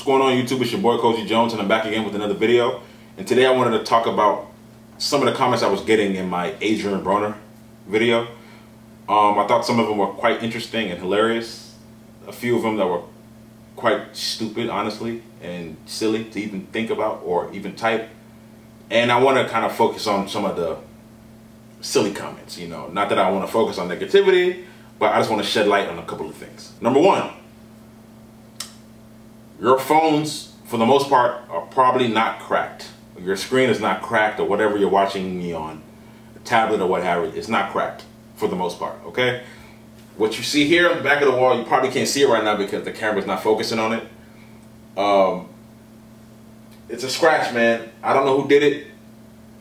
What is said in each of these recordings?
What's going on YouTube? It's your boy Cozy Jones and I'm back again with another video. And today I wanted to talk about some of the comments I was getting in my Adrien Broner video. I thought some of them were quite interesting and hilarious. A few of them that were quite stupid, honestly, and silly to even think about or even type. And I want to kind of focus on some of the silly comments, you know. Not that I want to focus on negativity, but I just want to shed light on a couple of things. Number one, your phones, for the most part, are probably not cracked. Your screen is not cracked, or whatever you're watching me on, a tablet or what have you, it's not cracked for the most part, okay? What you see here on the back of the wall, you probably can't see it right now because the camera's not focusing on it. It's a scratch, man. I don't know who did it.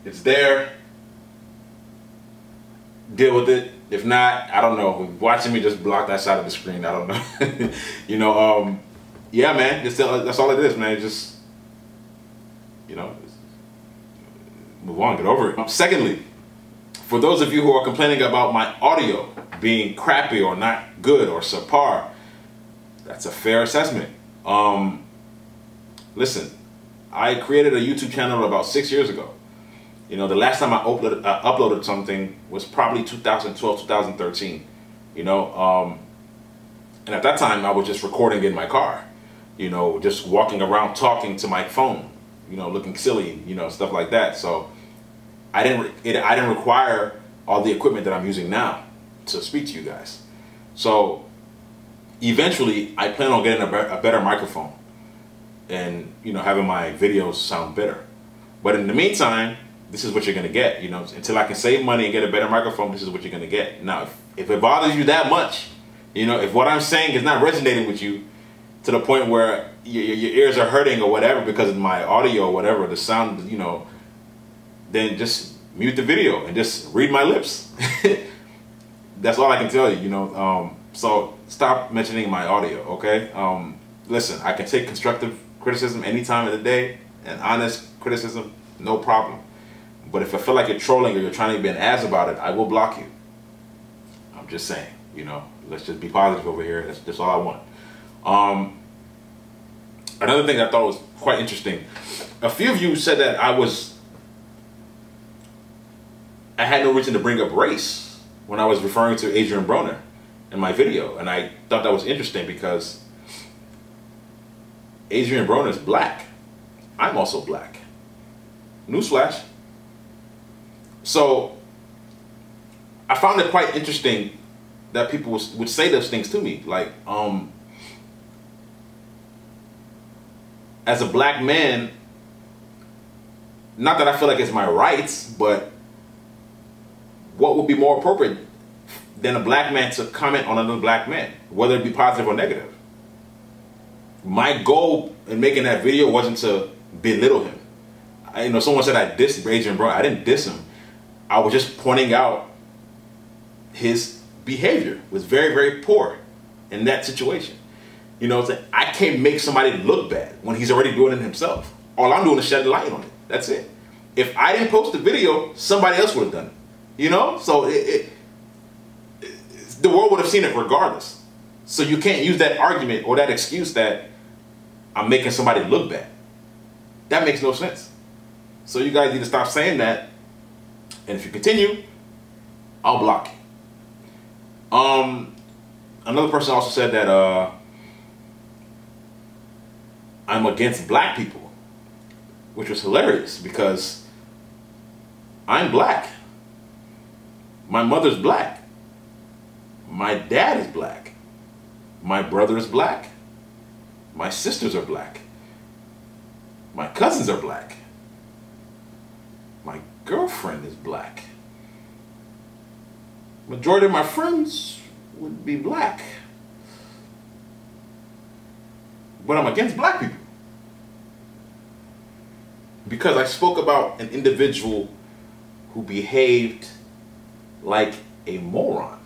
It's there. Deal with it. If not, I don't know. Watching me just block that side of the screen, I don't know. You know, yeah, man, that's all it is, man. Just, you know, move on, get over it. Secondly, for those of you who are complaining about my audio being crappy or not good or subpar, that's a fair assessment. Listen, I created a YouTube channel about 6 years ago. You know, the last time I uploaded something was probably 2012, 2013. You know, and at that time I was just recording in my car. You know, just walking around talking to my phone, you know, looking silly, you know, stuff like that. So I didn't require all the equipment that I'm using now to speak to you guys. So eventually I plan on getting a better microphone and, you know, having my videos sound better. But in the meantime, this is what you're going to get, you know, until I can save money and get a better microphone. This is what you're going to get. Now, if it bothers you that much, you know, if what I'm saying is not resonating with you, to the point where your ears are hurting or whatever because of my audio or whatever, the sound, you know, then just mute the video and just read my lips. That's all I can tell you, you know. So stop mentioning my audio, okay? Listen, I can take constructive criticism any time of the day and honest criticism, no problem. But if I feel like you're trolling or you're trying to be an ass about it, I will block you. I'm just saying, you know, let's just be positive over here. That's all I want. Another thing I thought was quite interesting. A few of you said that I had no reason to bring up race when I was referring to Adrien Broner in my video, and I thought that was interesting because Adrien Broner is black. I'm also black. Newsflash. So I found it quite interesting that people would say those things to me, like, as a black man, not that I feel like it's my rights, but what would be more appropriate than a black man to comment on another black man, whether it be positive or negative? My goal in making that video wasn't to belittle him. You know, someone said I dissed Adrien Broner. I didn't diss him. I was just pointing out his behavior was very, very poor in that situation. You know, I can't make somebody look bad when he's already doing it himself. All I'm doing is shedding light on it. That's it. If I didn't post the video, somebody else would have done it. You know? So the world would have seen it regardless. So you can't use that argument or that excuse that I'm making somebody look bad. That makes no sense. So you guys need to stop saying that. And if you continue, I'll block you. Another person also said that I'm against black people, which was hilarious because I'm black. My mother's black. My dad is black. My brother is black. My sisters are black. My cousins are black. My girlfriend is black. Majority of my friends would be black. But I'm against black people because I spoke about an individual who behaved like a moron.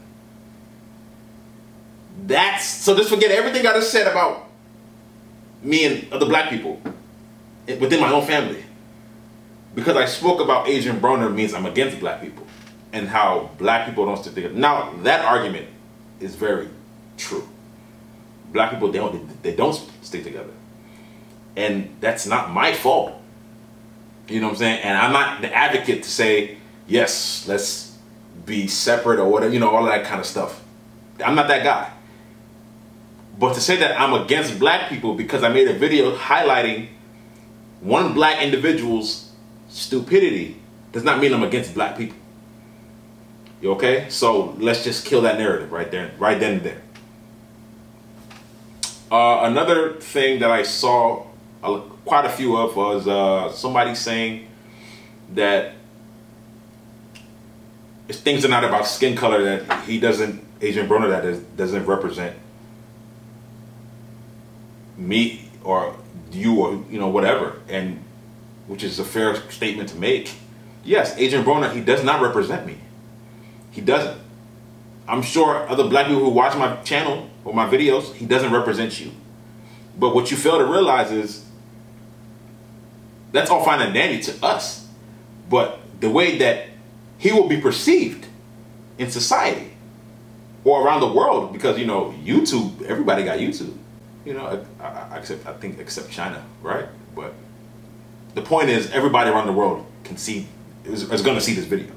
So just forget everything I just said about me and other black people within my own family. Because I spoke about Adrien Broner means I'm against black people and how black people don't stick together. Now that argument is very true. Black people, they don't stick together. And that's not my fault. You know what I'm saying? And I'm not the advocate to say, yes, let's be separate or whatever, you know, all of that kind of stuff. I'm not that guy. But to say that I'm against black people because I made a video highlighting one black individual's stupidity does not mean I'm against black people. You okay? So let's just kill that narrative right there, right then and there. Another thing that I saw quite a few of was somebody saying that if things are not about skin color, that he doesn't, Adrien Broner, that doesn't represent me or you or, you know, whatever, and which is a fair statement to make. Yes, Adrien Broner, he does not represent me. He doesn't. I'm sure other black people who watch my channel or my videos, he doesn't represent you. But what you fail to realize is that's all fine and dandy to us, but the way that he will be perceived in society or around the world, because, you know, YouTube, everybody got YouTube, you know, except China, right? But the point is, everybody around the world can see, is going to see this video.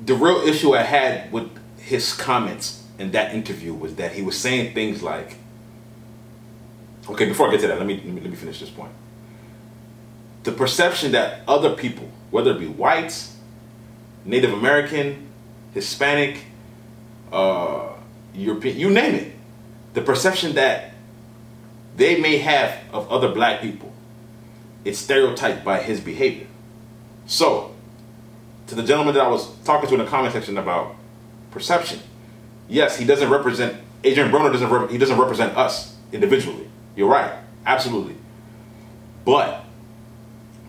The real issue I had with his comments in that interview was that he was saying things like, okay, before I get to that, let me finish this point. The perception that other people, whether it be whites, Native American, Hispanic, European, you name it, the perception that they may have of other black people, it's stereotyped by his behavior. So, to the gentleman that I was talking to in the comment section about perception, yes, he doesn't represent, Adrien Broner doesn't represent us individually. You're right, absolutely. But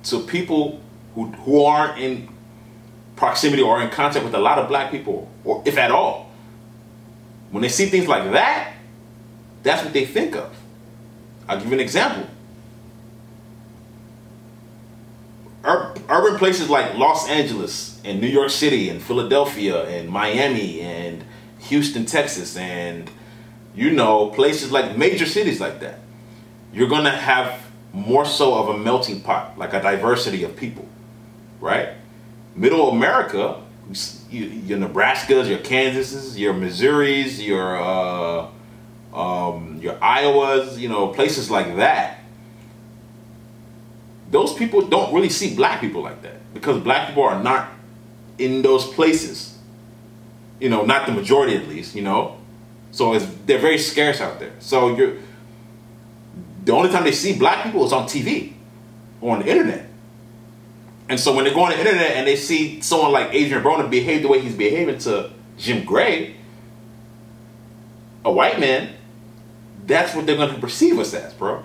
to people who aren't in proximity or in contact with a lot of black people, or if at all, when they see things like that, that's what they think of. I'll give you an example. Urban places like Los Angeles and New York City and Philadelphia and Miami and Houston, Texas, and, you know, places like major cities like that, you're gonna have more so of a melting pot, like a diversity of people, right? Middle America, your Nebraskas, your Kansases, your Missouris, your Iowas, you know, places like that. Those people don't really see black people like that, because black people are not in those places, you know, not the majority at least, you know. So they're very scarce out there. So the only time they see black people is on TV or on the internet. And so when they go on the internet and they see someone like Adrien Broner behave the way he's behaving to Jim Gray, a white man, that's what they're going to perceive us as, bro.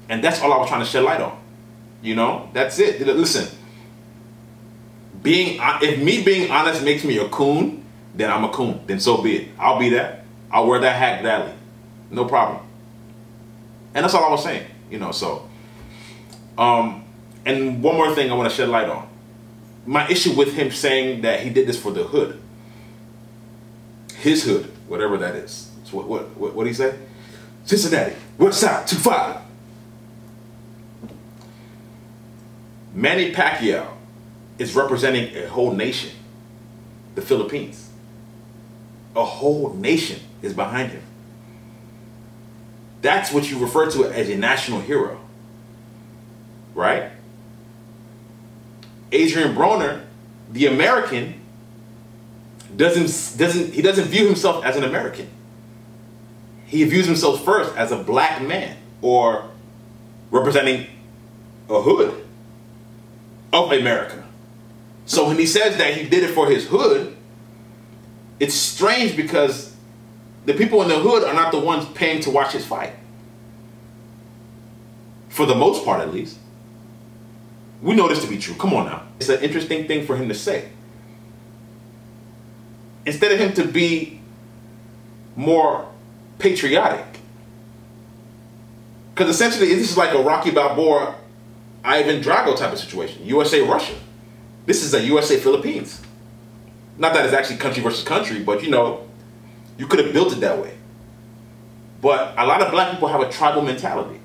And that's all I was trying to shed light on. You know, that's it. Listen, if me being honest makes me a coon, then I'm a coon. Then so be it. I'll be that. I'll wear that hat gladly. No problem. And that's all I was saying. You know, so. And one more thing I want to shed light on. My issue with him saying that he did this for the hood. His hood, whatever that is. So what did he say? Cincinnati, West Side, 2-5. Manny Pacquiao is representing a whole nation, the Philippines. A whole nation is behind him. That's what you refer to as a national hero, right? Adrien Broner, the American, doesn't view himself as an American. He views himself first as a black man, or representing a hood of America. So when he says that he did it for his hood, it's strange because the people in the hood are not the ones paying to watch his fight. For the most part, at least. We know this to be true. Come on now. It's an interesting thing for him to say. Instead of him to be more patriotic. Because essentially, this is like a Rocky Balboa, Ivan Drago type of situation. USA-Russia. This is a USA-Philippines. Not that it's actually country versus country, but, you know, you could have built it that way. But a lot of black people have a tribal mentality.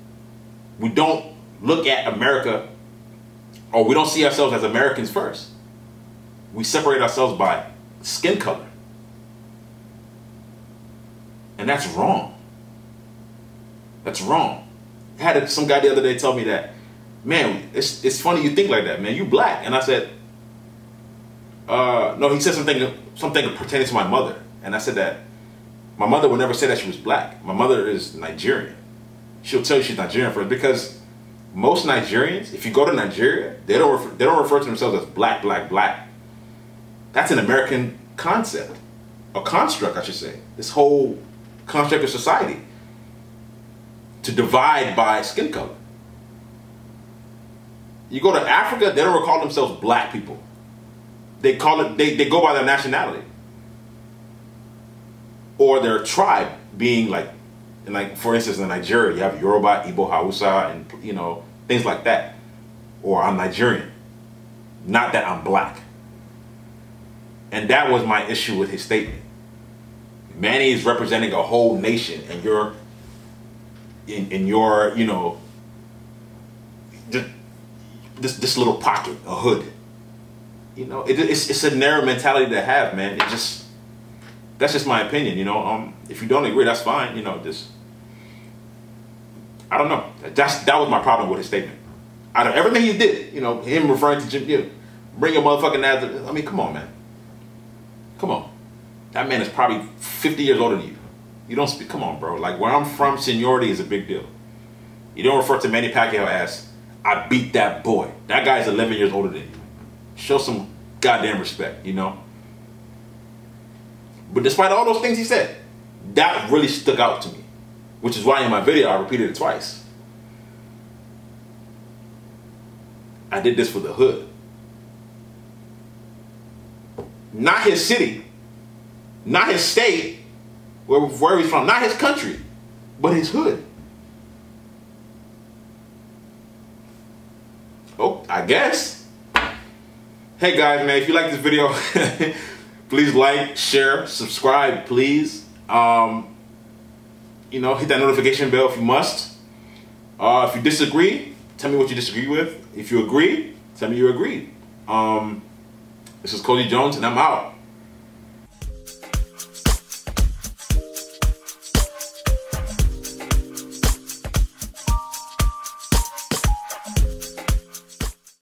we don't look at America, or we don't see ourselves as Americans first. We separate ourselves by skin color. And that's wrong. That's wrong. I had some guy the other day tell me that, man, it's funny you think like that, man. You black. And I said, no, he said something pertaining to my mother. And I said that my mother would never say that she was black. My mother is Nigerian. She'll tell you she's Nigerian first, because most Nigerians, if you go to Nigeria, they don't refer to themselves as black, black, black. That's an American concept, a construct, I should say. This whole construct of society to divide by skin color. You go to Africa, they don't call themselves black people. They call it, they go by their nationality or their tribe, being like for instance in Nigeria, you have Yoruba, Igbo, Hausa, and you know, things like that. Or I'm Nigerian, not that I'm black. And that was my issue with his statement. Manny is representing a whole nation, and you're in your, you know, this little pocket, a hood. You know, it's a narrow mentality to have, man. That's just my opinion, you know. If you don't agree, that's fine, you know. I don't know. That was my problem with his statement. Out of everything he did, you know, him referring to Jim Gill, bring your motherfucking ass. I mean, come on, man. Come on. That man is probably 50 years older than you. You don't speak. Come on, bro. Like, where I'm from, seniority is a big deal. You don't refer to Manny Pacquiao as, I beat that boy. That guy's 11 years older than you. Show some goddamn respect, you know? But despite all those things he said, that really stuck out to me. Which is why in my video, I repeated it twice. I did this for the hood. Not his city. Not his state. Where he's from. Not his country. But his hood. Oh, I guess. Hey guys, man, if you like this video, please like, share, subscribe, please. You know, hit that notification bell if you must. If you disagree, tell me what you disagree with. If you agree, tell me you agree. This is Cody Jones, and I'm out.